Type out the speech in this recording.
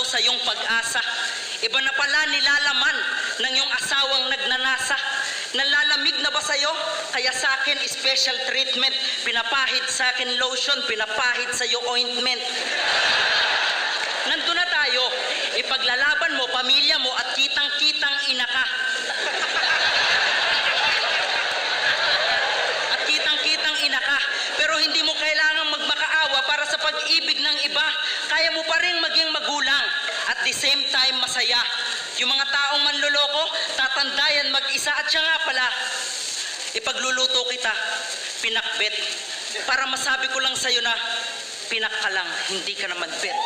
sa iyong pag-asa. Iba na pala nilalaman ng iyong asawang nagnanasa. Nalalamig na ba sa'yo? Kaya sa akin, special treatment. Pinapahid sa akin lotion, pinapahid sa iyo ointment. Nandun na tayo. Ipaglalaban mo, pamilya mo, at kitang-kitang ina ka. At kitang-kitang ina ka. Pero hindi mo kailangang magmakaawa para sa pag-ibig ng iba. Kaya mo pa rin maging magulang. At the same time, masaya. Yung mga taong manloloko, tatandayan mag-isa. At siya nga pala, ipagluluto kita, pinakbet. Para masabi ko lang sa'yo na, pinak ka lang, hindi ka naman bet.